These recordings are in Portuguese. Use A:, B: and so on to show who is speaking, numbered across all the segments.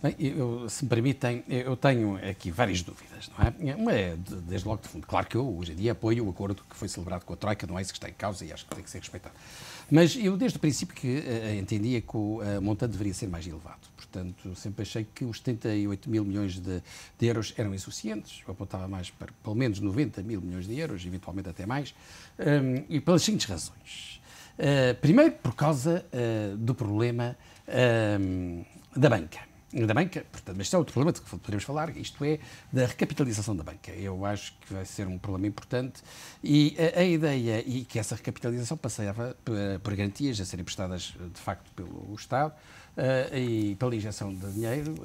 A: Bem, se me permitem, eu tenho aqui várias dúvidas, não é? Uma é, desde logo de fundo, claro que eu hoje em dia apoio o acordo que foi celebrado com a Troika, não é isso que está em causa e acho que tem que ser respeitado. Mas eu desde o princípio que entendia que o montante deveria ser mais elevado. Portanto, sempre achei que os 78 mil milhões de euros eram insuficientes. Eu apontava mais para pelo menos 90 mil milhões de euros, eventualmente até mais, e pelas seguintes razões. Primeiro, por causa do problema da banca. Portanto, mas isto é outro problema de que poderemos falar, isto é, da recapitalização da banca. Eu acho que vai ser um problema importante e a ideia, e que essa recapitalização passava por garantias a serem prestadas, de facto, pelo Estado e pela injeção de dinheiro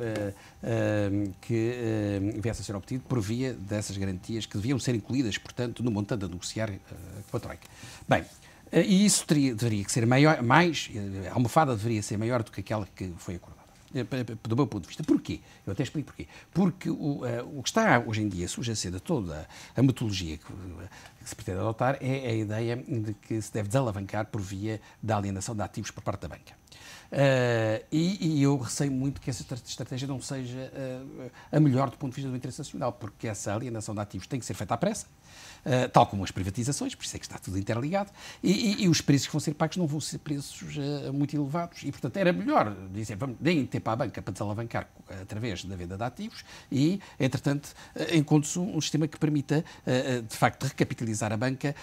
A: que viesse a ser obtido por via dessas garantias que deviam ser incluídas, portanto, no montante a negociar com a Troika. Bem, e isso deveria ser maior, a almofada deveria ser maior do que aquela que foi acordada. Do meu ponto de vista. Porquê? Eu até explico porquê. Porque o que está hoje em dia subjacente a toda a metodologia que se pretende adotar é a ideia de que se deve desalavancar por via da alienação de ativos por parte da banca. E eu receio muito que essa estratégia não seja a melhor do ponto de vista do interesse nacional, porque essa alienação de ativos tem que ser feita à pressa, tal como as privatizações, por isso é que está tudo interligado, e os preços que vão ser pagos não vão ser preços muito elevados. E, portanto, era melhor dizer, deem tempo à banca para desalavancar através da venda de ativos e, entretanto, encontre-se um sistema que permita, de facto, recapitalizar a banca,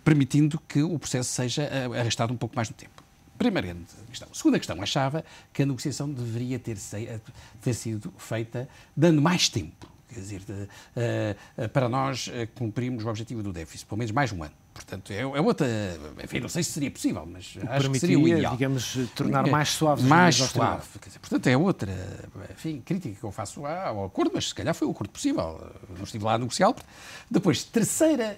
A: permitindo que o processo seja arrastado um pouco mais no tempo. Primeira questão. Segunda questão, achava que a negociação deveria ter sido feita dando mais tempo. Quer dizer, para nós cumprirmos o objetivo do déficit, pelo menos mais um ano. Portanto, é outra... Enfim, não sei se seria possível, mas acho que seria o ideal.
B: Digamos, tornar mais suave.
A: Mais suave. Quer dizer, portanto, é outra, enfim, crítica que eu faço ao acordo, mas se calhar foi o acordo possível. Não estive lá a negociá-lo. Depois, terceira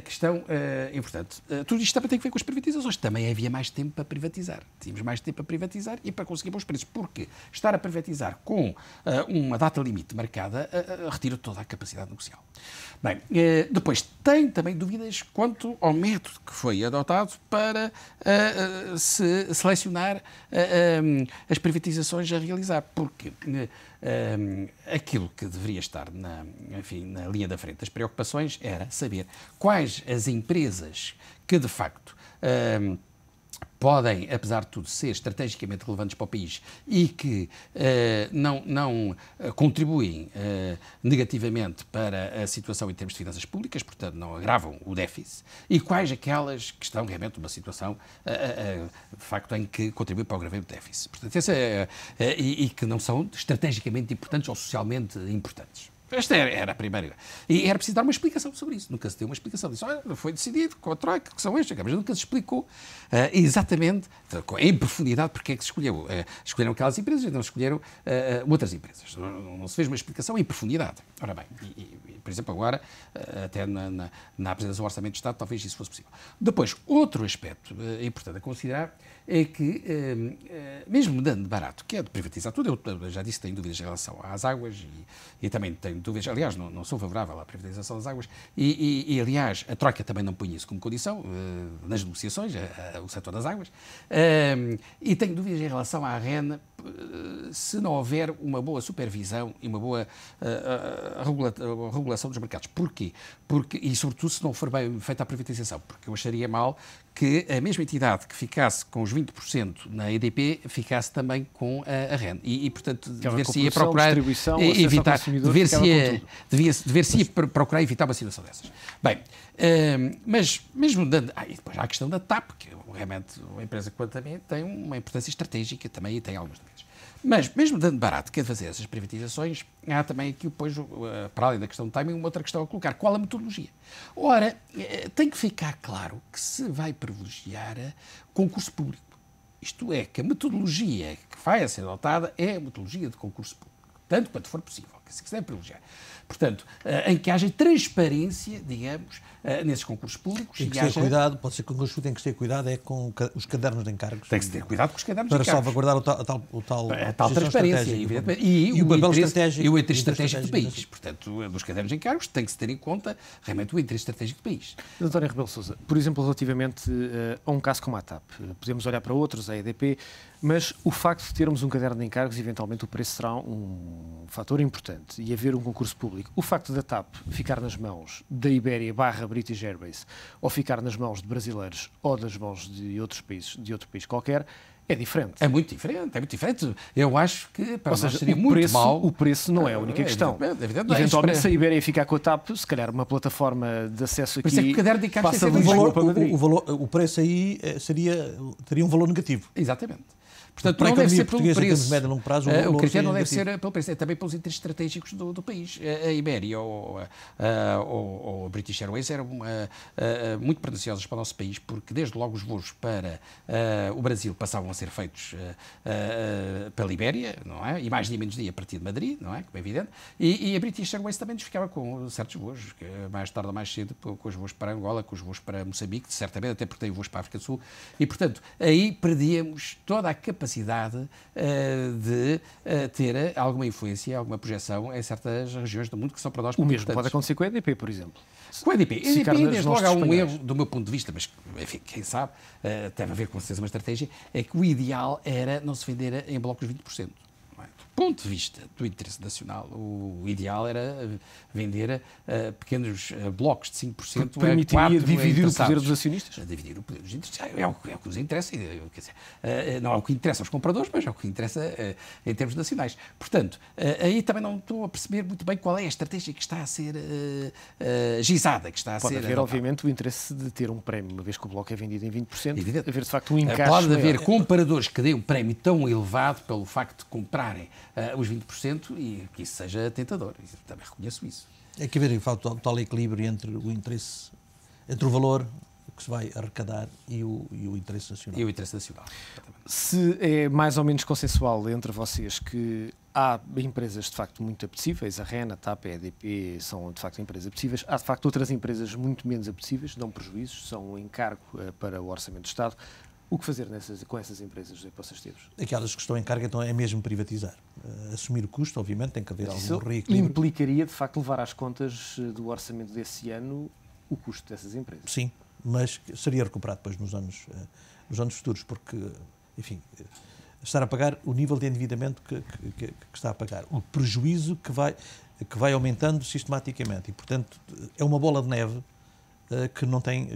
A: questão importante. Tudo isto também tem que ver com as privatizações. Também havia mais tempo para privatizar. Tínhamos mais tempo para privatizar e para conseguir bons preços. Porque estar a privatizar com uma data limite marcada retira toda a capacidade negocial. Bem, depois, tem também dúvidas quanto ao método que foi adotado para se selecionar as privatizações a realizar, porque aquilo que deveria estar na linha da frente das preocupações era saber quais as empresas que, de facto, podem, apesar de tudo, ser estrategicamente relevantes para o país e que não contribuem negativamente para a situação em termos de finanças públicas, portanto, não agravam o déficit, e quais aquelas que estão realmente numa situação, de facto, em que contribuem para o agravamento do déficit. Portanto, e que não são estrategicamente importantes ou socialmente importantes. Esta era a primeira. E era preciso dar uma explicação sobre isso. Nunca se deu uma explicação disso. Olha, foi decidido com a Troika, que são estes, mas nunca se explicou exatamente, em profundidade, porque é que se escolheu. Escolheram aquelas empresas e não escolheram outras empresas. Não se fez uma explicação em profundidade. Ora bem, por exemplo, agora, até na apresentação do Orçamento de Estado, talvez isso fosse possível. Depois, outro aspecto importante a considerar é que, mesmo mudando de barato, que é de privatizar tudo, eu já disse que tenho dúvidas em relação às águas e também tenho dúvidas, aliás, não sou favorável à privatização das águas e aliás, a Troika também não põe isso como condição nas negociações, o setor das águas, e tenho dúvidas em relação à REN, se não houver uma boa supervisão e uma boa regulação dos mercados. Porquê? E sobretudo se não for bem feita a privatização, porque eu acharia mal que a mesma entidade que ficasse com os 20% na EDP ficasse também com a REN. E portanto, dever-se-ia procurar evitar, dever-se-ia procurar evitar uma situação dessas. Bem, mas mesmo dando... e depois há a questão da TAP, que realmente uma empresa que quanto a mim tem uma importância estratégica também e tem algumas dúvidas. Mas, mesmo dando barato que é de fazer essas privatizações, há também aqui, depois, para além da questão do timing, uma outra questão a colocar. Qual a metodologia? Ora, tem que ficar claro que se vai privilegiar concurso público. Isto é, que a metodologia que vai a ser adotada é a metodologia de concurso público, tanto quanto for possível, que se deve privilegiar. Portanto, em que haja transparência, digamos, nesses concursos públicos.
C: Tem que ter cuidado, pode ser que o concurso tem que ter cuidado é com os cadernos de encargos.
A: Tem que ter cuidado com os cadernos de encargos.
C: Para salvaguardar a tal
A: transparência, evidentemente. E o papel estratégico. E o interesse estratégico do país. Portanto, dos cadernos de encargos tem que se ter em conta realmente o interesse estratégico do país.
B: António Rebelo de Sousa, por exemplo, relativamente a um caso como a TAP, podemos olhar para outros, a EDP, mas o facto de termos um caderno de encargos, eventualmente o preço será um fator importante e haver um concurso público. O facto da TAP ficar nas mãos da Iberia / British Airways ou ficar nas mãos de brasileiros ou nas mãos de outros países, de outro país qualquer, é diferente.
A: É muito diferente. Eu acho que para nós seria muito mal.
B: O preço não é a única questão. Eventualmente, se a Iberia ficar com a TAP, se calhar uma plataforma de acesso aqui...
A: Por isso é que o caderno de encargos
C: passa o preço aí teria um valor negativo.
A: Exatamente. Portanto,
C: para a economia portuguesa,
A: em
C: termos de médio e longo prazo,
A: o critério não deve ser pelo preço, é também pelos interesses estratégicos do país. A Iberia ou a British Airways eram muito perniciosas para o nosso país, porque desde logo os voos para o Brasil passavam a ser feitos pela Iberia, não é? E mais dia menos dia a partir de Madrid, não é? Como é evidente. E a British Airways também nos ficava com certos voos, mais tarde ou mais cedo, com os voos para Angola, com os voos para Moçambique, certamente, até porque tem voos para a África do Sul. E, portanto, aí perdíamos toda a capacidade de ter alguma influência, alguma projeção em certas regiões do mundo que são para nós muito importantes.
B: O mesmo pode acontecer com a EDP, por exemplo.
A: Com a EDP. Desde logo há um erro do meu ponto de vista, mas, enfim, quem sabe, deve haver com certeza uma estratégia, é que o ideal era não se vender em blocos de 20%. Do ponto de vista do interesse nacional, o ideal era vender pequenos blocos de 5%.
B: Permitiria dividir o poder dos acionistas?
A: Dividir o poder dos acionistas é o que nos interessa. Quer dizer, não é o que interessa aos compradores, mas é o que interessa em termos nacionais. Portanto, aí também não estou a perceber muito bem qual é a estratégia que está a ser gizada.
B: Pode haver, obviamente, o interesse de ter um prémio, uma vez que o bloco é vendido em 20%,
A: evidente.
B: Haver, de facto, um encaixe.
A: Pode haver compradores que deem um prémio tão elevado pelo facto de comprarem os 20% e que isso seja tentador. Também reconheço isso.
C: É que haver tal equilíbrio entre o interesse, entre o valor que se vai arrecadar e o interesse nacional.
A: E o interesse nacional.
B: Se é mais ou menos consensual entre vocês que há empresas de facto muito apetecíveis, a REN, a TAP, a EDP são de facto empresas apetecíveis, há de facto outras empresas muito menos apetecíveis, dão prejuízos, são um encargo para o Orçamento do Estado. O que fazer com essas empresas, José Poças Esteves?
C: Aquelas que estão em carga, então, é mesmo privatizar. Assumir o custo, obviamente, tem que haver algum reequilíbrio.
B: Implicaria, de facto, levar às contas do orçamento desse ano o custo dessas empresas.
C: Sim, mas seria recuperado depois nos anos futuros, porque, enfim, estar a pagar o nível de endividamento que está a pagar, o prejuízo que vai aumentando sistematicamente e, portanto, é uma bola de neve que não tem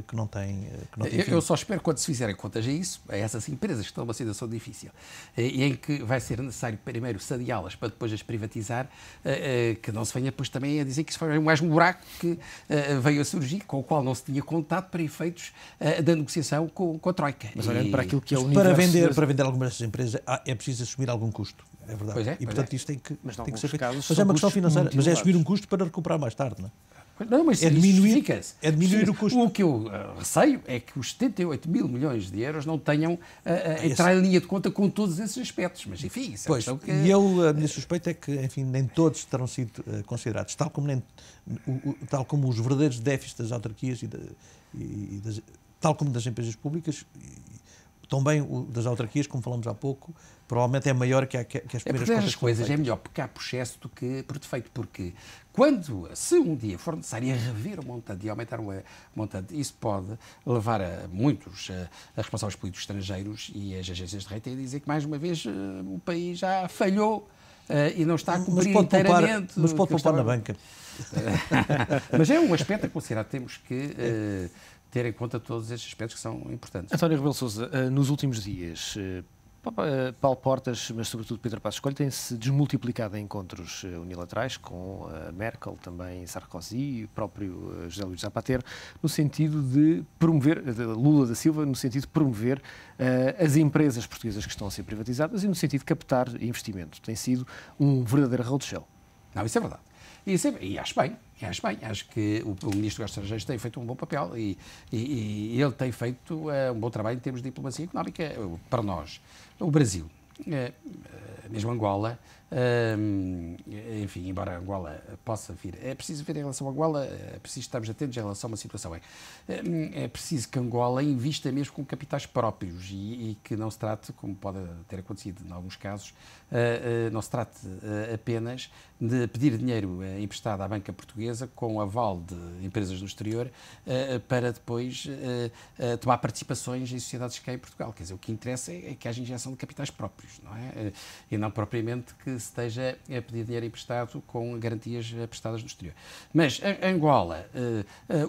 C: fim.
A: Eu só espero, quando se fizerem contas a essas empresas que estão numa situação difícil e em que vai ser necessário primeiro sadiá-las para depois as privatizar, que não se venha depois também a dizer que isso foi mais um buraco que veio a surgir, com o qual não se tinha contado para efeitos da negociação com a Troika.
B: Mas olhando para aquilo que é o universo...
C: Para vender algumas dessas empresas é preciso assumir algum custo. É verdade. E, portanto, isso tem que ser feito. Mas é uma questão financeira. Mas é assumir um custo para recuperar mais tarde, não é?
A: Não, mas é diminuir
C: o custo.
A: O que eu receio é que os 78 mil milhões de euros não tenham entrar em linha de conta com todos esses aspectos. Mas, enfim, isso
C: é que... E a minha suspeita é que, enfim, nem todos terão sido considerados, tal como os verdadeiros déficits das autarquias tal como das empresas públicas, também o das autarquias, como falamos há pouco, provavelmente é maior que as primeiras contas.
A: As coisas é melhor pecar por excesso do que por defeito, porque se um dia for necessário rever o montante e aumentar o montante, isso pode levar a muitos a responsáveis políticos estrangeiros e as agências de rating a dizer que, mais uma vez, o país já falhou e não está a cumprir inteiramente.
C: Mas pode poupar na banca.
A: Mas é um aspecto a considerar. Temos que ter em conta todos estes aspectos que são importantes.
B: António Rebelo de Sousa, nos últimos dias, Paulo Portas, mas sobretudo Pedro Passos Coelho, tem-se desmultiplicado em encontros unilaterais com Merkel, também Sarkozy e o próprio José Luís Zapatero, no sentido de promover, Lula da Silva, no sentido de promover as empresas portuguesas que estão a ser privatizadas e no sentido de captar investimento. Tem sido um verdadeiro roadshow.
A: Não, isso é verdade. E acho bem. Acho que o Ministro dos Estrangeiros tem feito um bom papel e ele tem feito um bom trabalho em termos de diplomacia económica para nós. O Brasil mesmo Angola, enfim, embora Angola possa vir, é preciso ver em relação a Angola, é preciso estarmos atentos em relação a uma situação. É preciso que Angola invista mesmo com capitais próprios e que não se trate, como pode ter acontecido em alguns casos, não se trate apenas de pedir dinheiro emprestado à banca portuguesa com aval de empresas do exterior para depois tomar participações em sociedades que há em Portugal. Quer dizer, o que interessa é que haja injeção de capitais próprios, não é? E não propriamente que se esteja a pedir dinheiro emprestado com garantias prestadas no exterior. Mas Angola,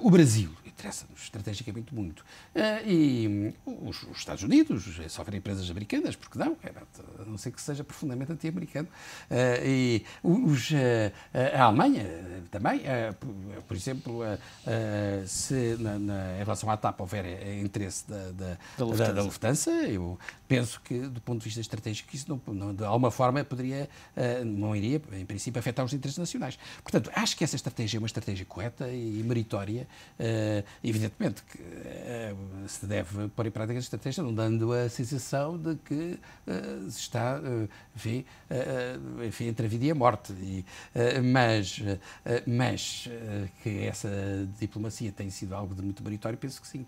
A: o Brasil, interessa-nos estrategicamente muito, e os Estados Unidos, se houver empresas americanas, porque não? A não ser que seja profundamente anti-americano, e a Alemanha também, por exemplo, se em relação à TAP houver interesse da Lufthansa, eu penso que, do ponto de vista estratégico, isso não de alguma forma não iria, em princípio, afetar os interesses nacionais. Portanto, acho que essa estratégia é uma estratégia correta e meritória. Evidentemente que se deve pôr em prática essa estratégia, não dando a sensação de que se está, enfim, entre a vida e a morte. Mas que essa diplomacia tem sido algo de muito meritório, penso que sim.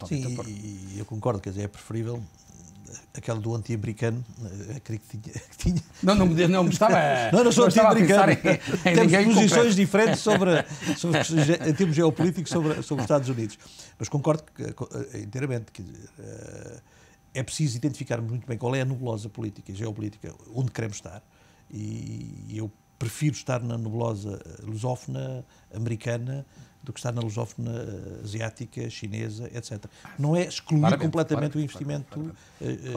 C: Sim, e eu concordo, quer dizer, é preferível aquela do anti-americano, creio que tinha.
A: Não me estava.
C: Não sou anti-americano. Temos posições diferentes em termos geopolíticos sobre os Estados Unidos. Mas concordo inteiramente. Quer dizer, é preciso identificarmos muito bem qual é a nebulosa política e geopolítica onde queremos estar. E eu prefiro estar na nebulosa lusófona americana do que estar na lusófona asiática, chinesa, etc. Não é excluir completamente o investimento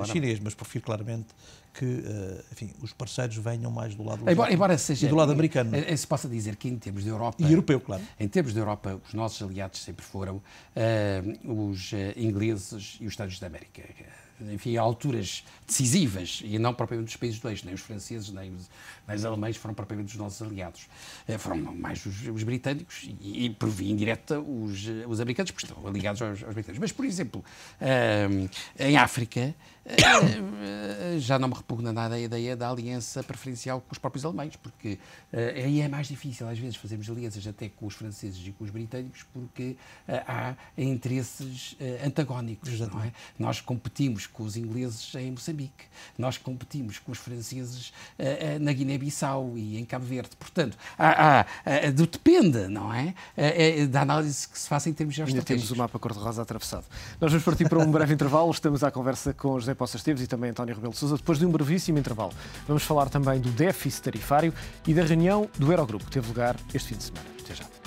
C: chinês, mas prefiro claramente que enfim, os parceiros venham mais do lado
A: embora seja,
C: do lado americano.
A: Se possa dizer que em termos de Europa...
C: E europeu, claro.
A: Em termos de Europa, os nossos aliados sempre foram os ingleses e os Estados Unidos da América. Enfim, a alturas decisivas, e não propriamente dos países do eixo, nem os franceses, nem os alemães foram propriamente os nossos aliados. Foram mais os britânicos e por via indireta, os americanos, porque estão ligados aos britânicos. Mas, por exemplo, em África, já não me repugna nada a ideia da aliança preferencial com os próprios alemães, porque aí é mais difícil, às vezes, fazermos alianças até com os franceses e com os britânicos, porque há interesses antagónicos, não é? Nós competimos com os ingleses em Moçambique, nós competimos com os franceses na Guiné-Bissau e em Cabo Verde. Portanto, depende, não é? Da análise que se faça em termos geoestratégicos.
B: Ainda temos o mapa cor-de-rosa atravessado. Nós vamos partir para um breve intervalo. Estamos à conversa com José Poça Esteves e também António Rebelo de Sousa. Depois de um brevíssimo intervalo, vamos falar também do déficit tarifário e da reunião do Eurogrupo que teve lugar este fim de semana. Até já.